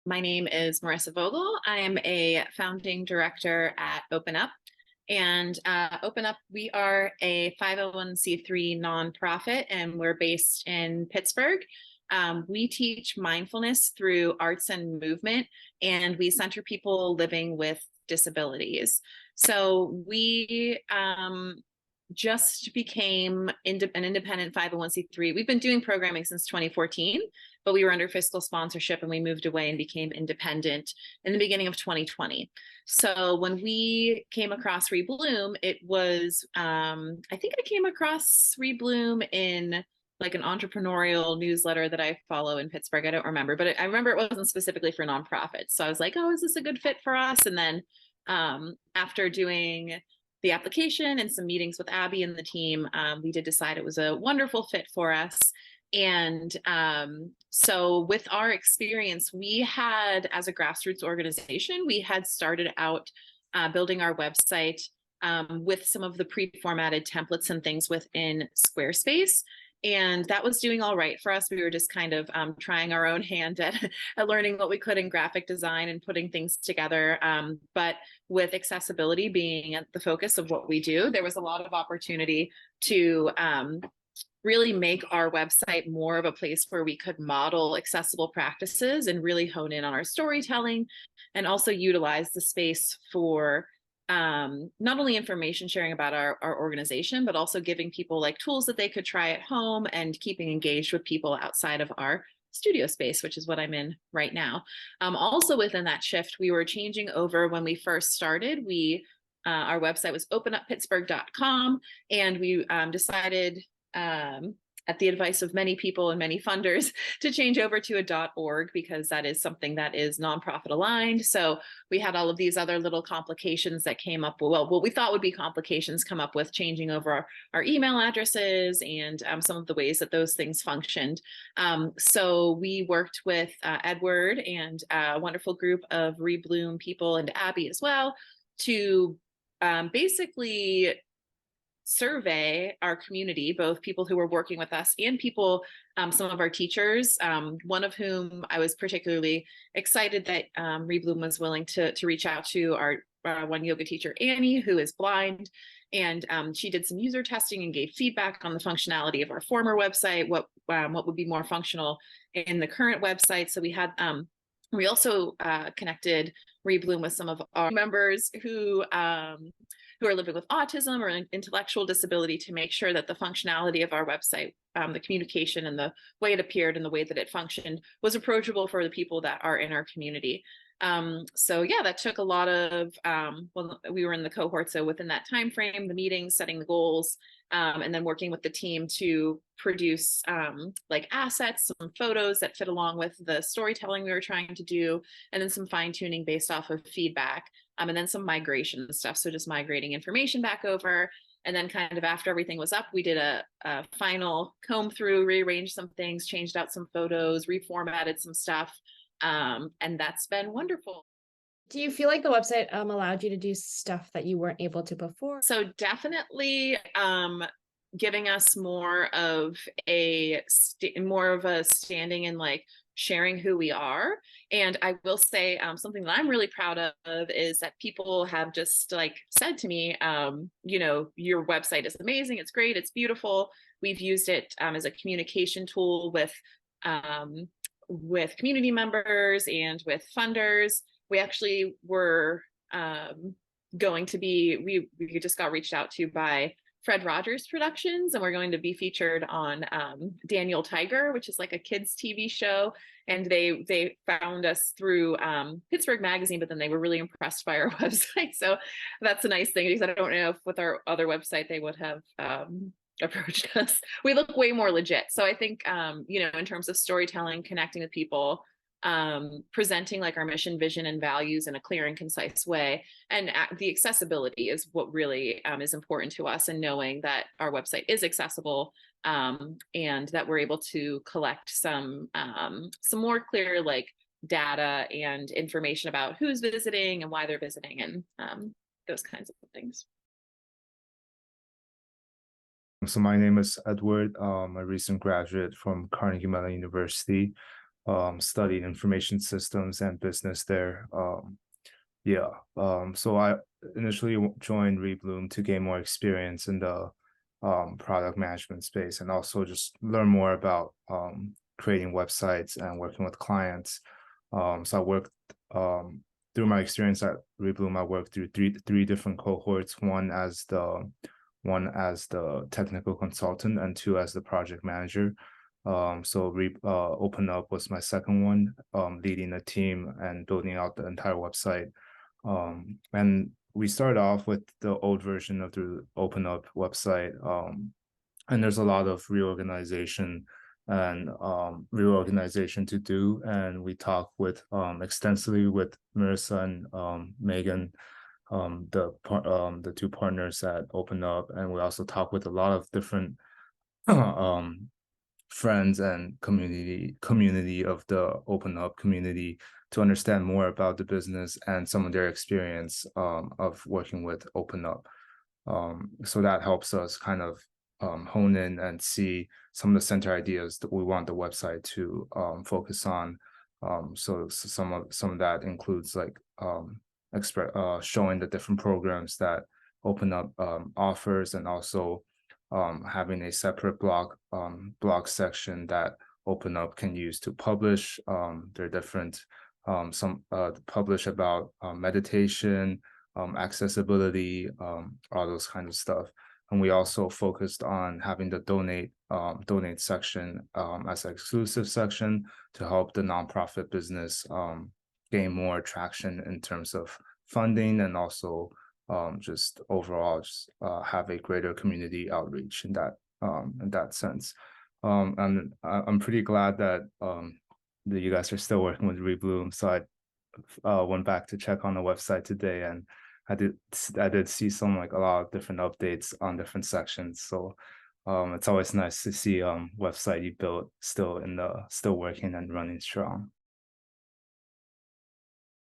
My name is Marissa Vogel. I'm a founding director at OpenUp. And OpenUp, we are a 501c3 nonprofit, and we're based in Pittsburgh. We teach mindfulness through arts and movement, and we center people living with disabilities. So we just became an independent 501c3. We've been doing programming since 2014, but we were under fiscal sponsorship and we moved away and became independent in the beginning of 2020. So when we came across Rebloom, it was, I think I came across Rebloom in like an entrepreneurial newsletter that I follow in Pittsburgh. I don't remember, but I remember it wasn't specifically for nonprofits. So I was like, oh, is this a good fit for us? And then after doing the application and some meetings with Abby and the team, we did decide it was a wonderful fit for us. And so with our experience, we had, as a grassroots organization, we had started out building our website with some of the pre-formatted templates and things within Squarespace. And that was doing all right for us. We were just kind of trying our own hand at learning what we could in graphic design and putting things together. But with accessibility being at the focus of what we do, there was a lot of opportunity to really make our website more of a place where we could model accessible practices and really hone in on our storytelling, and also utilize the space for not only information sharing about our organization, but also giving people like tools that they could try at home and keeping engaged with people outside of our studio space, which is what I'm in right now. Also within that shift, we were changing over when we first started. Our website was openuppittsburgh.com, and we decided at the advice of many people and many funders to change over to a .org, because that is something that is nonprofit aligned. So we had all of these other little complications that came up. Well, what we thought would be complications come up with changing over our email addresses and some of the ways that those things functioned. So we worked with Edward and a wonderful group of Rebloom people, and Abby as well, to basically survey our community, both people who were working with us and people, some of our teachers, one of whom I was particularly excited that Rebloom was willing to reach out to, our one yoga teacher, Annie, who is blind. And she did some user testing and gave feedback on the functionality of our former website, what would be more functional in the current website. So we also connected Rebloom with some of our members who are living with autism or an intellectual disability, to make sure that the functionality of our website, the communication and the way it appeared and the way that it functioned, was approachable for the people that are in our community. So yeah, that took a lot of, well, we were in the cohort, so within that time frame, the meetings, setting the goals, and then working with the team to produce like assets, some photos that fit along with the storytelling we were trying to do, and then some fine tuning based off of feedback, and then some migration stuff. So just migrating information back over. And then kind of after everything was up, we did a final comb through, rearranged some things, changed out some photos, reformatted some stuff. And that's been wonderful. Do you feel like the website allowed you to do stuff that you weren't able to before? So definitely giving us more of a standing in like sharing who we are. And I will say something that I'm really proud of is that people have just like said to me, your website is amazing, it's great, it's beautiful. We've used it as a communication tool with community members and with funders. We actually were we just got reached out to by Fred Rogers Productions, and we're going to be featured on Daniel Tiger, which is like a kids TV show. And they found us through Pittsburgh Magazine, but then they were really impressed by our website. So that's a nice thing, because I don't know if with our other website they would have approached us. We look way more legit. So I think, in terms of storytelling, connecting with people, presenting like our mission, vision, and values in a clear and concise way, and the accessibility is what really is important to us, and knowing that our website is accessible, and that we're able to collect some more clear like data and information about who's visiting and why they're visiting, and those kinds of things. So my name is Edward. I'm a recent graduate from Carnegie Mellon University. studied information systems and business there. Yeah. So I initially joined Rebloom to gain more experience in the product management space, and also just learn more about creating websites and working with clients. So I worked through my experience at Rebloom. I worked through three different cohorts. One as the technical consultant, and two as the project manager. So Open Up was my second one, leading a team and building out the entire website. And we started off with the old version of the Open Up website, and there's a lot of reorganization to do. And we talked with extensively with Marissa and Megan, the two partners at Open Up, and we also talked with a lot of different friends and community of the Open Up community to understand more about the business and some of their experience of working with Open Up. So that helps us kind of hone in and see some of the center ideas that we want the website to focus on. So some of that includes like showing the different programs that Open Up offers, and also having a separate blog section that Open Up can use to publish their different publish about meditation, accessibility, all those kinds of stuff. And we also focused on having the donate section as an exclusive section to help the nonprofit business gain more traction in terms of funding, and also just overall have a greater community outreach in that sense. And I'm pretty glad that you guys are still working with Rebloom. So I went back to check on the website today, and I did see some, like, a lot of different updates on different sections. So it's always nice to see website you built still working and running strong.